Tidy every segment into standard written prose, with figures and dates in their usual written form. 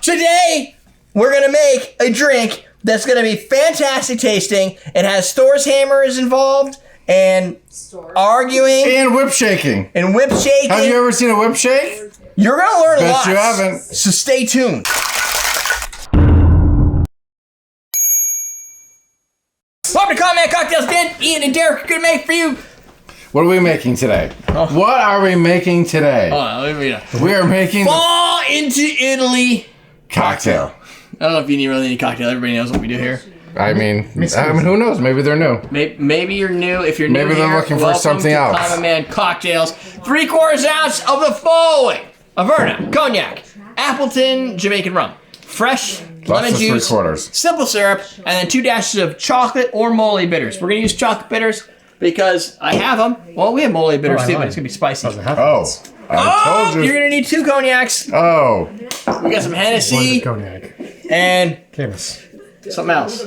Today, we're going to make a drink that's going to be fantastic tasting. It has Thor's hammers involved and arguing. And whip shaking. And whip shaking. Have you ever seen a whip shake? You're going to learn a lot. Bet you haven't. So stay tuned. Welcome to Cognac Cocktails. Dan, Ian, and Derek are going to make for you. What are we making today? What are we making today? We are making Fall into Italy cocktail. I don't know if you really need a cocktail. Everybody knows what we do here. I mean, who knows? Maybe they're new. Maybe you're new. If you're new Maybe they're looking for something else. Common Man Cocktails. 3/4 ounce of the following: Averna, Cognac, Appleton, Jamaican rum, fresh lemon juice, 3/4, simple syrup, and then 2 dashes of chocolate or mole bitters. We're gonna use chocolate bitters because I have them. Well, we have mole bitters too, but it's gonna be spicy. I told you. You're gonna need 2 cognacs. Oh. We got some Hennessy Cognac. and Camus. something else.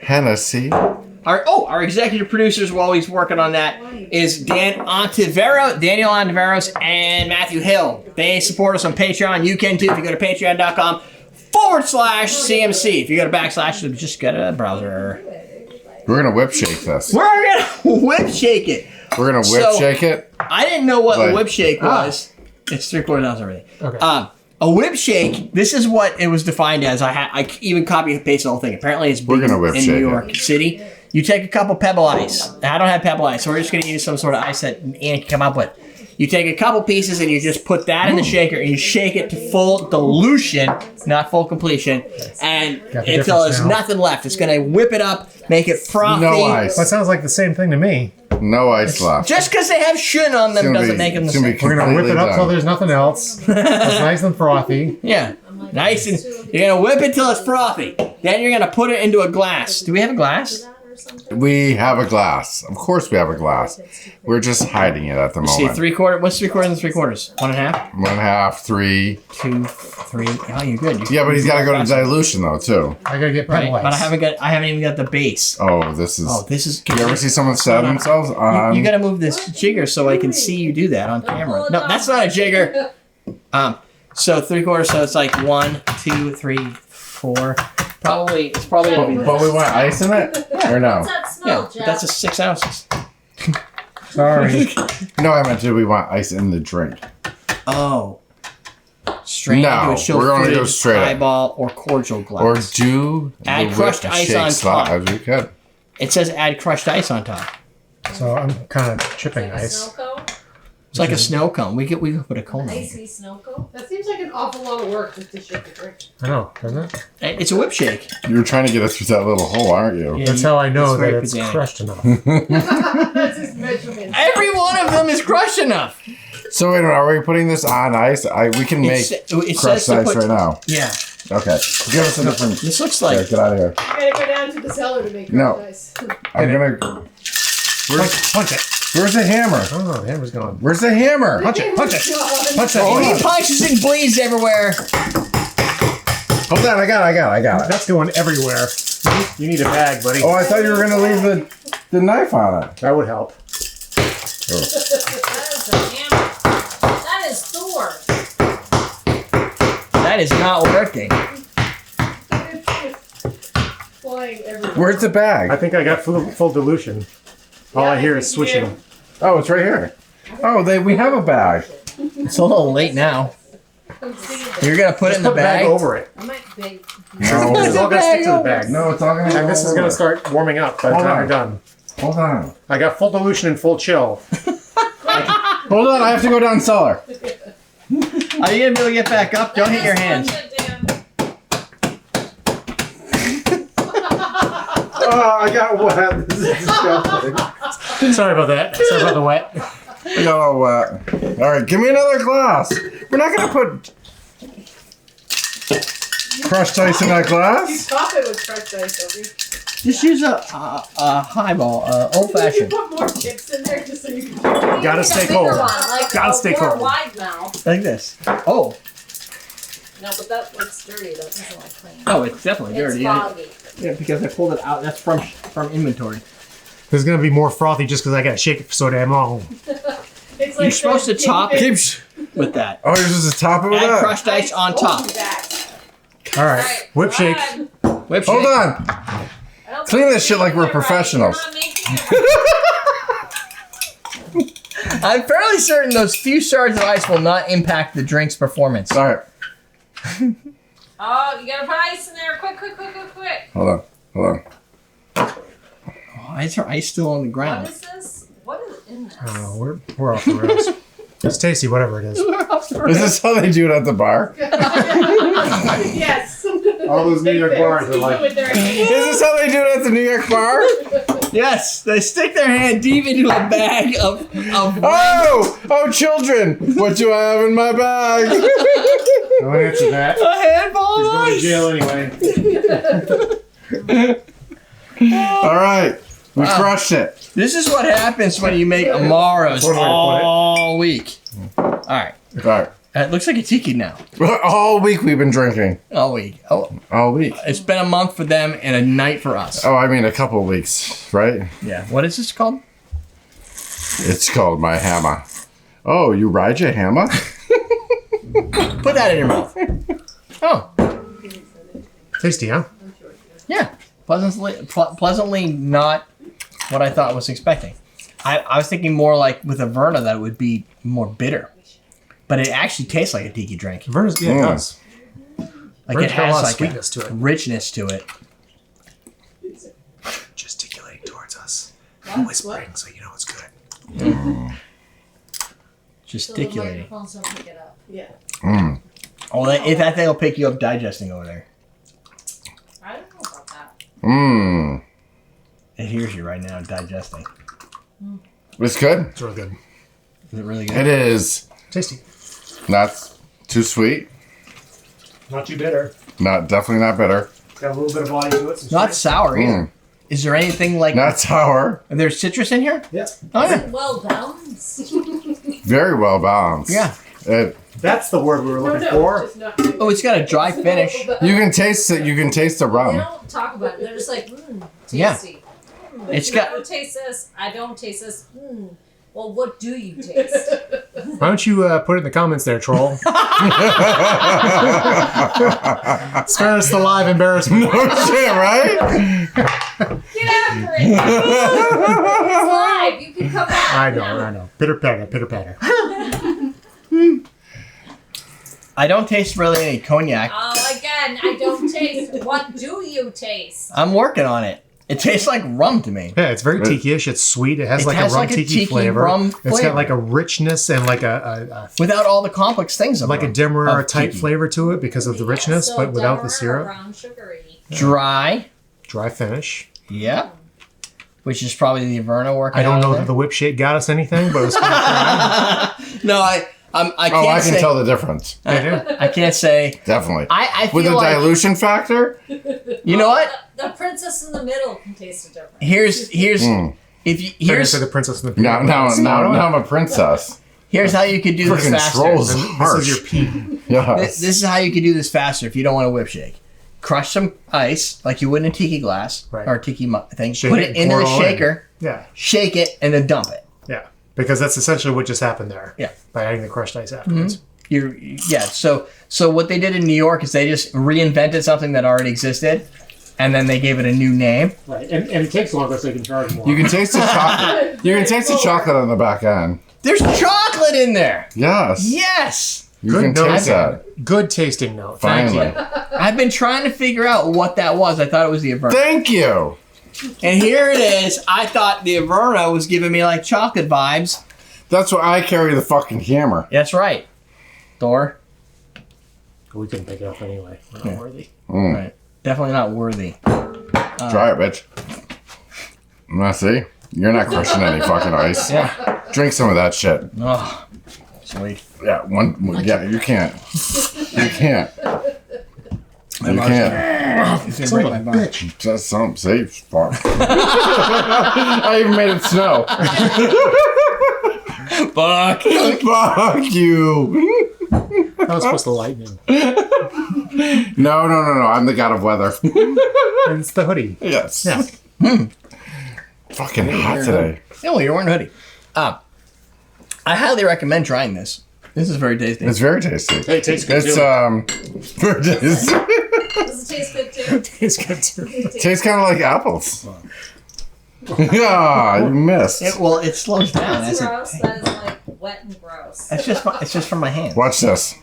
Hennessy. Our executive producers while he's working on that is Daniel Ontiveros, and Matthew Hill. They support us on Patreon. You can too if you go to patreon.com/CMC. If you go to / just get a browser. We're going to whip shake this. We're going to whip shake it. We're going to whip shake it. I didn't know what a whip shake was. It's 3/4 ounce already. Okay. A whip shake, this is what it was defined as. I even copy and paste the whole thing. Apparently it's big in New York City. You take a couple Pebble Ice. I don't have Pebble Ice, so we're just going to use some sort of ice that Ian can come up with. You take a couple pieces and you just put that in the shaker and you shake it to full dilution, not full completion, and until there's nothing left. It's going to whip it up, make it frothy. No ice. That sounds like the same thing to me. No ice left. Just because they have shit on them doesn't make them the same. We're going to whip it up till there's nothing else. It's nice and frothy. Yeah. Nice, and you're going to whip it till it's frothy. Then you're going to put it into a glass. Do we have a glass? We have a glass. Of course we have a glass. We're just hiding it at the moment. See, 3/4. What's 3/4 and 3/4? 1.5? 1.5, 3. 2, 3. Oh, you're good. Yeah, but he's got to go to dilution though too. I gotta get right, but I haven't even got the base. Oh, this is. You ever see someone stab themselves? You got to move this jigger so I can see you do that on camera. No, that's not a jigger. So 3/4. So it's like 1, 2, 3, 4. It's probably gonna be. But we want ice in it, or no? What's that smell, Yeah, Jeff? that's a 6 ounces. Sorry. No, I meant, do we want ice in the drink? Oh. Straight into a we're going to go straight up. highball or cordial glass. Or do add crushed ice on top. As we could. It says add crushed ice on top. So I'm kind of chipping ice. It's like a snow cone. We could put a cone in. Icy snow cone? That seems like an awful lot of work just to shake a drink. I know, doesn't it? It's a whip shake. You were trying to get us through that little hole, aren't you? That's how I know that it's crushed enough. That's his measurement. Every one of them is crushed enough. So wait a minute, are we putting this on ice? We can make crushed ice right now. Yeah. Okay. Give us a different. This looks like. Get out of here. You gotta go down to the cellar to make No. ice. I'm gonna. Punch it. Where's the hammer? Oh, the hammer's gone. Where's the hammer? Punch it. Punch it. Punch that. Oh, he punches and bleeds everywhere. Hold on, I got it. That's going everywhere. You need a bag, buddy. Oh, I thought you were gonna leave the knife on it. That would help. That is a hammer. That is Thor. That is not working. Flying everywhere. Where's the bag? I think I got full dilution. All I hear is swishing. Oh, it's right here. Oh, we have a bag. It's a little late now. You're gonna put it in the Put bag bag over it. I might bake. No, It's all gonna stick to the bag. no, it's all gonna. And this is gonna start warming up by the time you're done. Hold on. I got full dilution and full chill. Hold on, I have to go down cellar. Are you gonna be able to get back up? Don't hit your hands. Oh, I got wet. This is disgusting. Sorry about that. Sorry about the wet. I got all wet. All right, give me another glass. We're not gonna put crushed ice in that You glass. top it with crushed ice, don't you? Just use a highball, old You fashioned. put more chips in there just so you can. Gotta stay cold. Gotta stay cold. Wide now. Like this. Oh. No, but that looks dirty. That doesn't look clean. Oh, it's definitely It's dirty. foggy. Yeah, because I pulled it out. That's from inventory. There's gonna be more frothy just because I gotta shake it for so damn long. It's like You're supposed to top it. with that. Oh, you're supposed to top it with Add that? crushed ice on top. All right. Whip shake. Whip shake. Hold on. Clean this shit like we're professionals. I'm fairly certain those few shards of ice will not impact the drink's performance. All right. Oh, you gotta put ice in there. Quick. Hold on. Why is her ice still on the ground? What is this? What is in this? We're off the rails. It's tasty, whatever it is. Is this how they do it at the bar? Yes. All those New York bars are like. Is this how they do it at the New York bar? Yes, they stick their hand deep into a bag of Oh, children! What do I have in my bag? Don't answer that. a handful He's of going to ice. jail anyway. All right, we crushed it. This is what happens when you make amaros One way to put it. all week. All right. All right. It looks like a tiki now. All week we've been drinking. All week. Oh, All week. it's been a month for them and a night for us. Oh, I mean a couple of weeks, right? Yeah. What is this called? It's called my hammer. Oh, you ride your hammer? Put that in your mouth. Oh, Tasty, huh? yeah. Pleasantly not what I thought was expecting. I was thinking more like with Averna that it would be more bitter. But it actually tastes like a tiki drink. Verna's, yeah, it does. Like Verna's it got a has lot of like sweetness to it. richness to it. Gesticulating towards us. Whispering so you know it's good. Gesticulating. So the microphones don't pick it up. Yeah. Oh, if that thing will pick you up digesting over there. I don't know about that. It hears you right now digesting. It's good. It's really good. Is it really good? It is Tasty. not too sweet. Not too bitter. Definitely not bitter. It's got a little bit of body to it. Some Not sour either. Is there anything like... Not sour. There's citrus in here? Yeah. Oh, yeah. Well balanced. Very well balanced. Yeah. That's the word we were looking No, for. just not. Oh, it's got a dry finish. You can taste it. You can taste the They rum. don't talk about it. They're just like, tasty. Yeah. It's I got... don't taste this. I don't taste this. Well, what do you taste? Why don't you put it in the comments there, troll? Spare us the live embarrassment. No shit, right? Get after it. It's live. You can come back. I know. Pitter patter. I don't taste really any cognac. Oh, again, I don't taste. What do you taste? I'm working on it. It tastes like rum to me. Yeah, it's very tiki-ish. It's sweet. It has like a rum tiki flavor. rum It's flavor. got like a richness and like a Without all the complex things of like a rum. dimmer Of type tiki. flavor to it because of the richness, So but without the dimmer, syrup. Brown sugary. Dry. Dry finish. Yeah. Which is probably the Averna working I don't know out that the whip shake got us anything, but it was fun to try. No, I can't Oh, I say... can tell the difference. I can't say... Definitely. I feel With the like... dilution factor. You know what? The princess in the middle can taste the difference. Here's if you Here's the princess and the Now I'm a princess. here's how you could do this Freaking faster. trolls. This Harsh. is your pee. Yes. This is how you could do this faster if you don't want a whip shake. Crush some ice like you would in a tiki glass Right. or a tiki thing. Shake Put it it and into pour the it all in. shaker. Yeah, Shake it and then dump it. yeah. Because that's essentially what just happened there. Yeah. By adding the crushed ice afterwards. So what they did in New York is they just reinvented something that already existed, and then they gave it a new name. Right, and it takes longer so you can charge more. You can taste the chocolate. You can taste the chocolate on the back end. There's chocolate in there. Yes. Yes. You Good can note. taste that. Good tasting note. Thank Finally. you. I've been trying to figure out what that was. I thought it was the Averna. Thank you. And here it is. I thought the Averna was giving me like chocolate vibes. That's why I carry the fucking hammer. That's right. Thor. We couldn't pick it up anyway. We're not worthy. Right. Definitely not worthy. Try it, bitch. Now see? You're not crushing any fucking ice. Yeah. Drink some of that shit. Oh, sweet. Yeah, yeah, you can't. You can't. You can't. It's gonna break my bar. Bitch. Just some safe fuck. I even made it snow. Fuck. Fuck you. That was supposed to lightning. No. I'm the god of weather. And it's the hoodie. Yes. Yeah. Fucking hot today. No, you're wearing a hoodie. I highly recommend trying this. This is very tasty. It's very tasty. Hey, it tastes good It's very tasty. Does it taste good too? Tastes good too. Tastes kind of like apples. Yeah, you missed. It slows down. That's gross. That is like wet and gross. It's just from my hand. Watch this.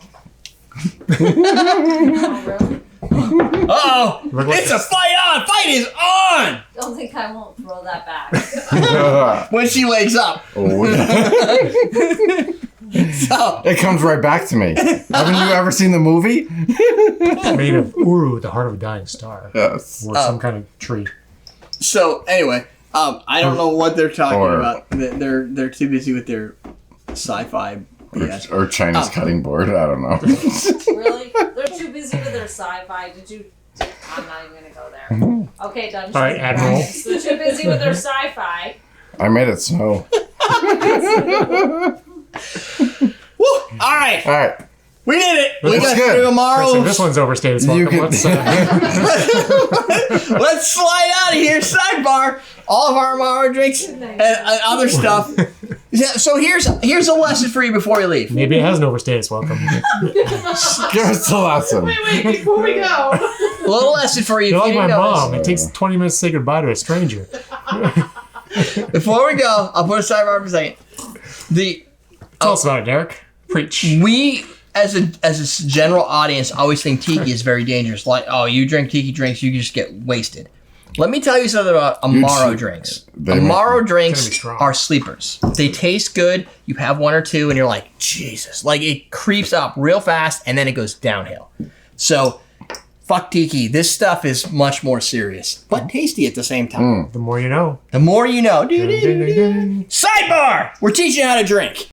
Oh, really? Uh-oh! It's a fight on! Fight is on! Don't think I won't throw that back. When she wakes up. Oh, So, it comes right back to me. Haven't you ever seen the movie? It's made of uru, the heart of a dying star. Yes. Or some kind of tree. So anyway, I don't know what they're talking about. They're too busy with their sci-fi BS. Or Chinese cutting board. I don't know. Really? They're too busy with their sci-fi. I'm not even gonna go there. Okay, Dungeons All right, and Admiral. Dragons. They're too busy with their sci-fi. I made it snow. Woo! All right, All right. we did it. We That's got good. through So Amaro. this one's overstated. So You welcome. can- Let's slide out of here. Sidebar. All of our Amaro drinks and other stuff. Yeah, so here's a lesson for you before you leave. Maybe it has an overstated welcome. Give us the lesson. Wait, before we go. A little lesson for you. You're If like you my didn't know mom. It takes 20 minutes to say goodbye to a stranger. this. Before we go, I'll put a sidebar for a second. Tell us about it, Derek. Preach. We, as a general audience, always think tiki is very dangerous. Like, oh, you drink tiki drinks, you just get wasted. Let me tell you something about Amaro drinks. Amaro It's drinks gonna be strong. are sleepers. They taste good. You have one or two, and you're like, Jesus. Like, it creeps up real fast, and then it goes downhill. So, fuck tiki. This stuff is much more serious, but tasty at the same time. The more you know. The more you know. Ding, ding, ding, ding. Sidebar! We're teaching you how to drink.